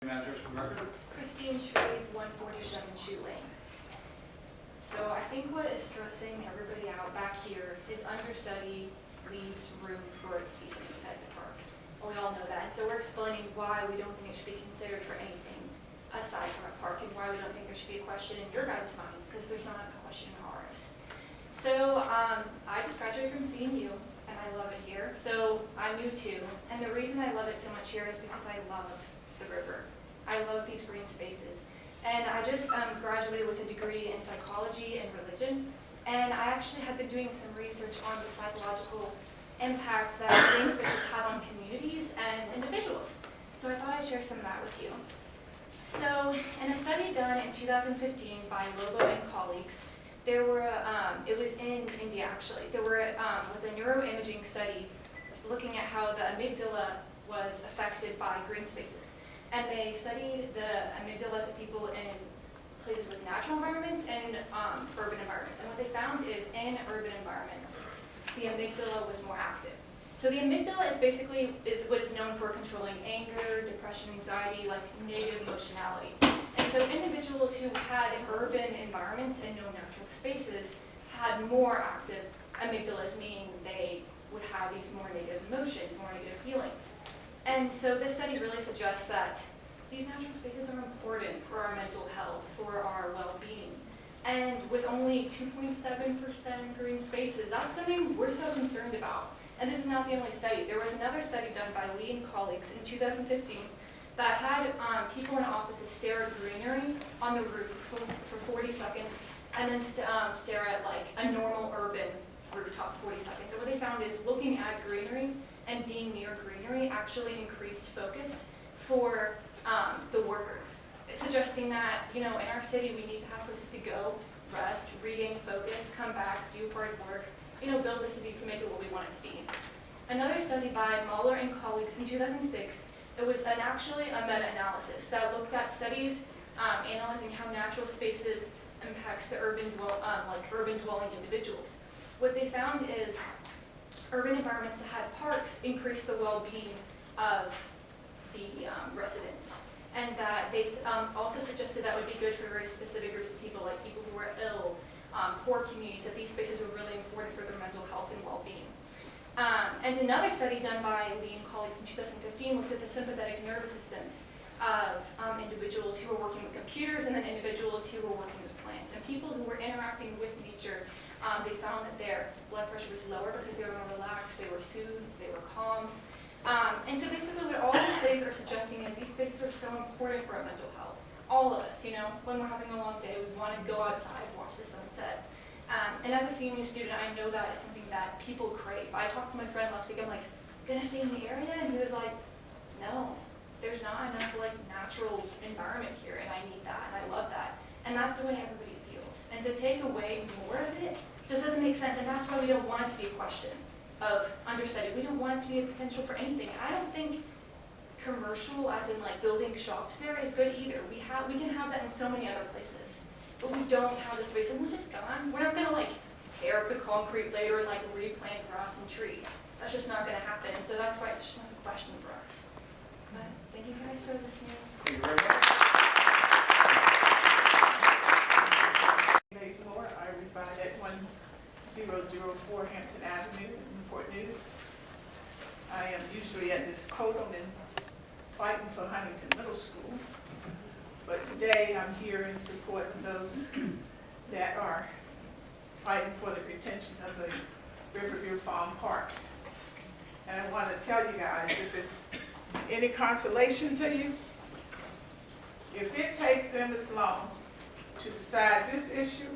name and address for the record. Christine Shreve, 147 Shoe Lane. So I think what is stressing everybody out back here is understudy leaves room for it to be sitting inside the park. We all know that. And so we're explaining why we don't think it should be considered for anything aside from a park, and why we don't think there should be a question in your guys' minds, because there's not a question in ours. So I just graduated from CMU, and I love it here. So I'm new too, and the reason I love it so much here is because I love the river. I love these green spaces. And I just graduated with a degree in psychology and religion, and I actually have been doing some research on the psychological impact that green spaces have on communities and individuals. So I thought I'd share some of that with you. So in a study done in 2015 by Lobo and colleagues, there were, it was in India actually, there was a neuroimaging study looking at how the amygdala was affected by green spaces. And they studied the amygdalas of people in places with natural environments and urban environments. And what they found is in urban environments, the amygdala was more active. So the amygdala is basically what is known for controlling anger, depression, anxiety, like negative emotionality. And so individuals who had urban environments and no natural spaces had more active amygdalas, meaning they would have these more negative emotions, more negative feelings. And so this study really suggests that these natural spaces are important for our mental health, for our well-being. And with only 2.7% green spaces, that's something we're so concerned about. And this is not the only study. There was another study done by Lee and colleagues in 2015 that had people in offices stare at greenery on the roof for 40 seconds and then stare at like a normal urban rooftop for 40 seconds. And what they found is looking at greenery and being near greenery actually increased focus for the workers, suggesting that, you know, in our city we need to have places to go, rest, regain focus, come back, do hard work, you know, build the city to make it what we want it to be. Another study by Mahler and colleagues in 2006, it was actually a meta-analysis that looked at studies analyzing how natural spaces impacts the urban dwelling individuals. What they found is urban environments that had parks increased the well-being of the residents, and that they also suggested that would be good for very specific groups of people, like people who were ill, poor communities, that these spaces were really important for their mental health and well-being. And another study done by Lee and colleagues in 2015 looked at the sympathetic nervous systems of individuals who were working with computers and then individuals who were working with plants. And people who were interacting with nature, they found that their blood pressure was lower because they were more relaxed, they were soothed, they were calm. And so basically what all these studies are suggesting is these spaces are so important for our mental health. All of us, you know, when we're having a long day, we want to go outside, watch the sunset. And as a CMU student, I know that is something that people crave. I talked to my friend last week, I'm like, gonna stay in the area? And he was like, no, there's not enough like natural environment here, and I need that, and I love that. And that's the way everybody feels. And to take away more of it just doesn't make sense, and that's why we don't want it to be a question of understudy. We don't want it to be a potential for anything. I don't think commercial, as in like building shops there, is good either. We can have that in so many other places, but we don't have the space, and once it's gone, we're not gonna like tear up the concrete later and like replant grass and trees. That's just not gonna happen, and so that's why it's just not a question for us. But thank you guys for listening. Thank you very much. Bazemore, I reside at 1004 Hampton Avenue in Newport News. I am usually at this podium and fighting for Huntington Middle School, but today I'm here in support of those that are fighting for the retention of the Riverview Farm Park. And I want to tell you guys, if it's any consolation to you, if it takes them as long to decide this issue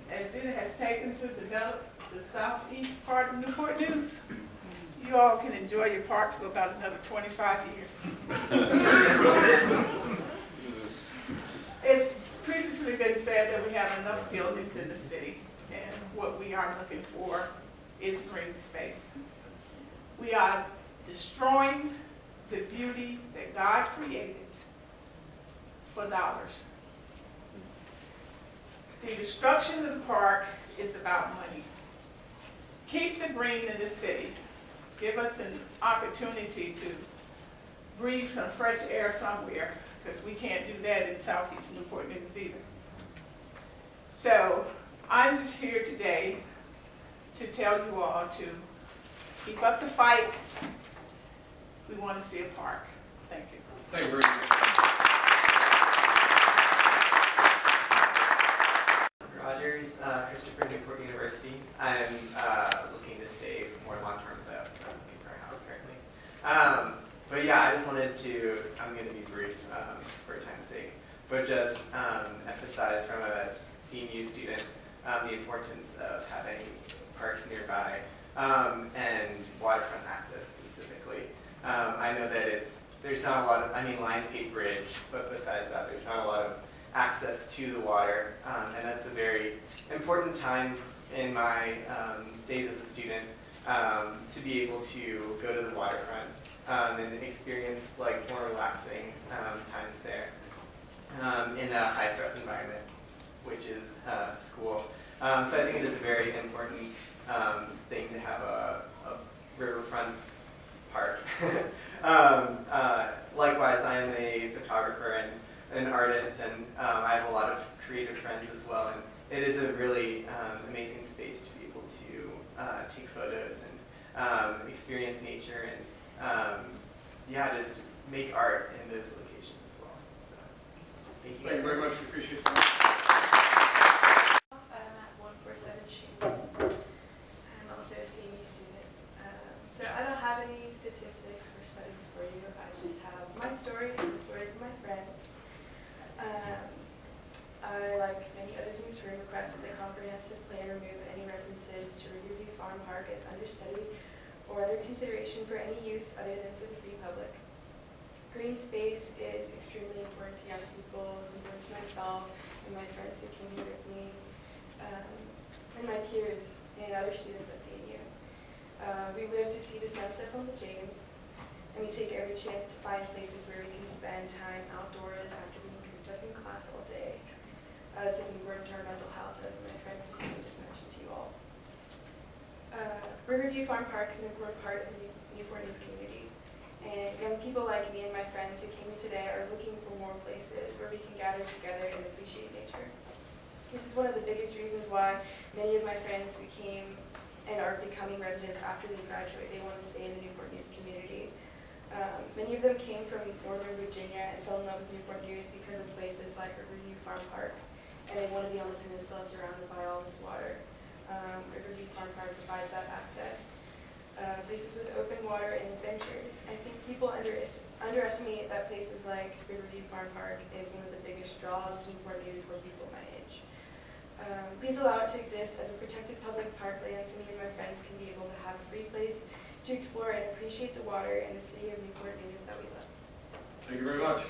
as it has taken to develop the southeast part of Newport News, you all can enjoy your park for about another 25 years. It's previously been said that we have enough buildings in the city, and what we are looking for is green space. We are destroying the beauty that God created for dollars. The destruction of the park is about money. Keep the green in the city. Give us an opportunity to breathe some fresh air somewhere. because we can't do that in southeast Newport News either. So I'm just here today to tell you all to keep up the fight. We want to see a park. Thank you. Thank you very much. Rodgers, Christopher Newport University. I'm looking to stay more long-term though, so I'm looking for a house currently. But yeah, I just wanted to, I'm going to be brief for time's sake, but just emphasize from a CMU student the importance of having parks nearby and waterfront access specifically. I know that there's not a lot of, Lionsgate Bridge, but besides that, there's not a lot of access to the water, and that's a very important time in my days as a student to be able to go to the waterfront and experience like more relaxing times there in a high-stress environment, which is school. So I think it is a very important thing to have a riverfront park. Likewise, I am a photographer and an artist, and I have a lot of creative friends as well, and it is a really amazing space to be able to take photos and experience nature and yeah, just make art in those locations as well. So thank you. Thank you very much. Appreciate that. I'm at 147 Shreve. I'm also a CMU student. So I don't have any statistics or studies for you. I just have my story and the stories of my friends. I, like many others in this room, request that the comprehensive plan remove any references to Ridderoff Farm Park as understudy or other consideration for any use other than for the free public. Green space is extremely important to young people, it's important to myself and my friends who came here with me, and my peers and other students at CNU. We live to see the sunsets on the James, and we take every chance to find places where we can spend time outdoors after being cooped up in class all day. This is important to our mental health, as my friend Christine just mentioned to you all. Riverview Farm Park is an important part of the Newport News community. And young people like me and my friends who came here today are looking for more places where we can gather together and appreciate nature. This is one of the biggest reasons why many of my friends became and are becoming residents after they graduate. They want to stay in the Newport News community. Many of them came from Northern Virginia and fell in love with Newport News because of places like Riverview Farm Park, and they want to be on the peninsula surrounded by all this water. Riverview Farm Park provides that access. Places with open water and adventures. I think people underestimate that places like Riverview Farm Park is one of the biggest draws to Newport News for people my age. Please allow it to exist as a protected public parkland so me and my friends can be able to have a free place to explore and appreciate the water and the city of Newport News that we love. Thank you very much.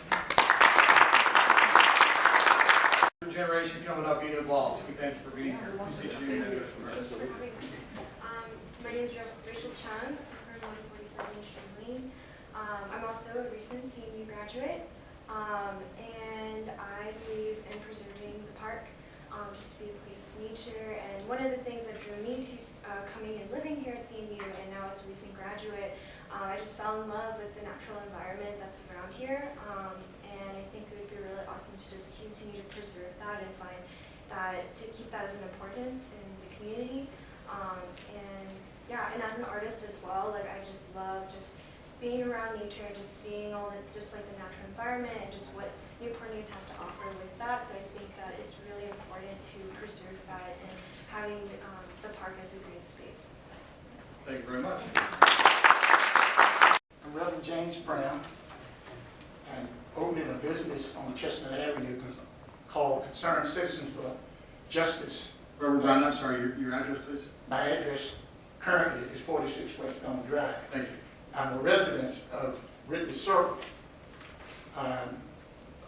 Generation coming up being involved. We thank you for being here. My name is Rachel Chung. I'm from 147 Shreve. I'm also a recent CMU graduate, and I believe in preserving the park just to be a place of nature. And one of the things that drew me to coming and living here at CMU, and now as a recent graduate, I just fell in love with the natural environment that's around here. And I think it would be really awesome to just continue to preserve that and find that, to keep that as an importance in the community. And as an artist as well, like I just love just being around nature and just seeing all the, just like the natural environment and just what Newport News has to offer with that. So I think that it's really important to preserve that and having the park as a green space. So, thank you very much. I'm Reverend James Brown. I'm opening a business on Chestnut Avenue called Concerned Citizens for Justice. Reverend Brown, I'm sorry, your address, please? My address currently is 46 West Stone Drive. Thank you. I'm a resident of Ridley Circle. I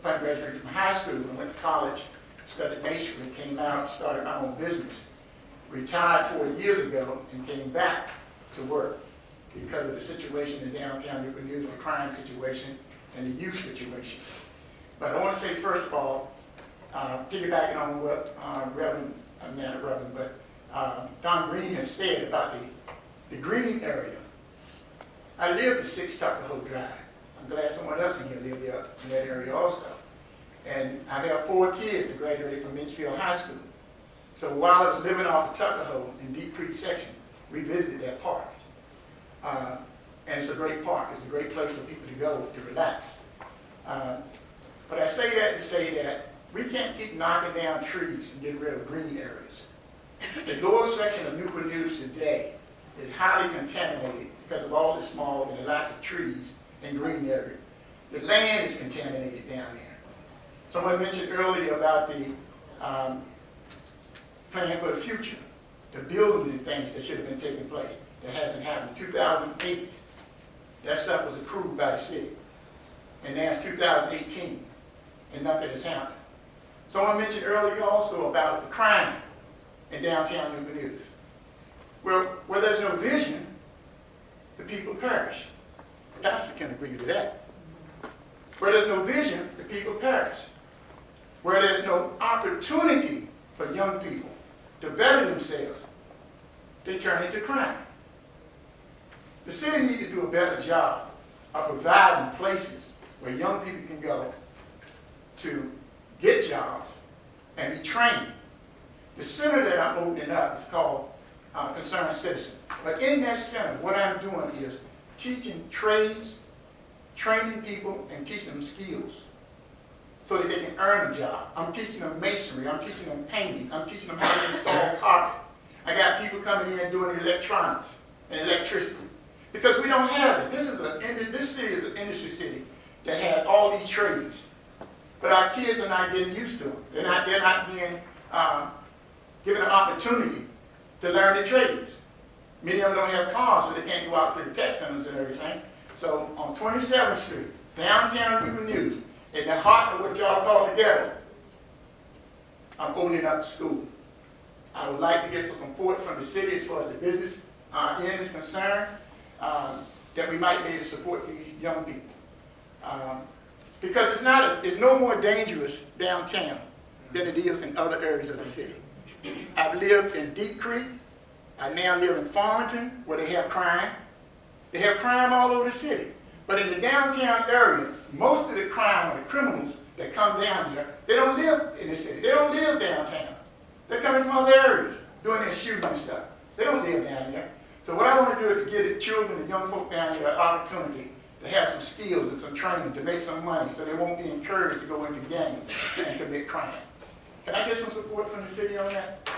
graduated from high school and went to college, studied masonry, came out, started my own business. Retired 4 years ago and came back to work because of the situation in downtown Newport News, the crime situation and the youth situation. But I want to say, first of all, piggybacking on what Don Green has said about the green area. I lived at 6 Tuckahoe Drive. I'm glad someone else in here lived there in that area also. And I have 4 kids that graduated from Minchfield High School. So while I was living off of Tuckahoe in Deep Creek section, we visited that park. And it's a great park. It's a great place for people to go to relax. But I say that to say that we can't keep knocking down trees and getting rid of green areas. The lower section of Newport News today is highly contaminated because of all the smog and the lack of trees and green area. The land is contaminated down there. Someone mentioned earlier about the plan for the future, the buildings and things that should have been taking place. That hasn't happened. 2008, that stuff was approved by the city. And now it's 2018, and nothing has happened. Someone mentioned earlier also about the crime in downtown Newport News. Well, where there's no vision, the people perish. The pastor can agree to that. Where there's no vision, the people perish. Where there's no opportunity for young people to better themselves, they turn into crime. The city needs to do a better job of providing places where young people can go to get jobs and be trained. The center that I'm opening up is called Concerned Citizen. But in that center, what I'm doing is teaching trades, training people, and teaching them skills so that they can earn a job. I'm teaching them masonry. I'm teaching them painting. I'm teaching them how to install carpet. I got people coming in doing electronics and electricity. Because we don't have it. This city is an industry city that has all these trades. But our kids are not getting used to them. They're not being given an opportunity to learn the trades. Many of them don't have cars, so they can't go out to the tech centers and everything. So on 27th Street, downtown Newport News, in the heart of what y'all call the ghetto, I'm opening up a school. I would like to get some support from the city as far as the business end is concerned, that we might be able to support these young people. Because it's no more dangerous downtown than it is in other areas of the city. I've lived in Deep Creek. I now live in Farmington, where they have crime. They have crime all over the city. But in the downtown area, most of the crime or the criminals that come down here, they don't live in the city. They don't live downtown. They're coming from other areas, doing their shooting and stuff. They don't live down here. So what I want to do is to give the children, the young folk down here, an opportunity to have some skills and some training to make some money so they won't be encouraged to go into gangs and commit crime. Can I get some support from the city on that?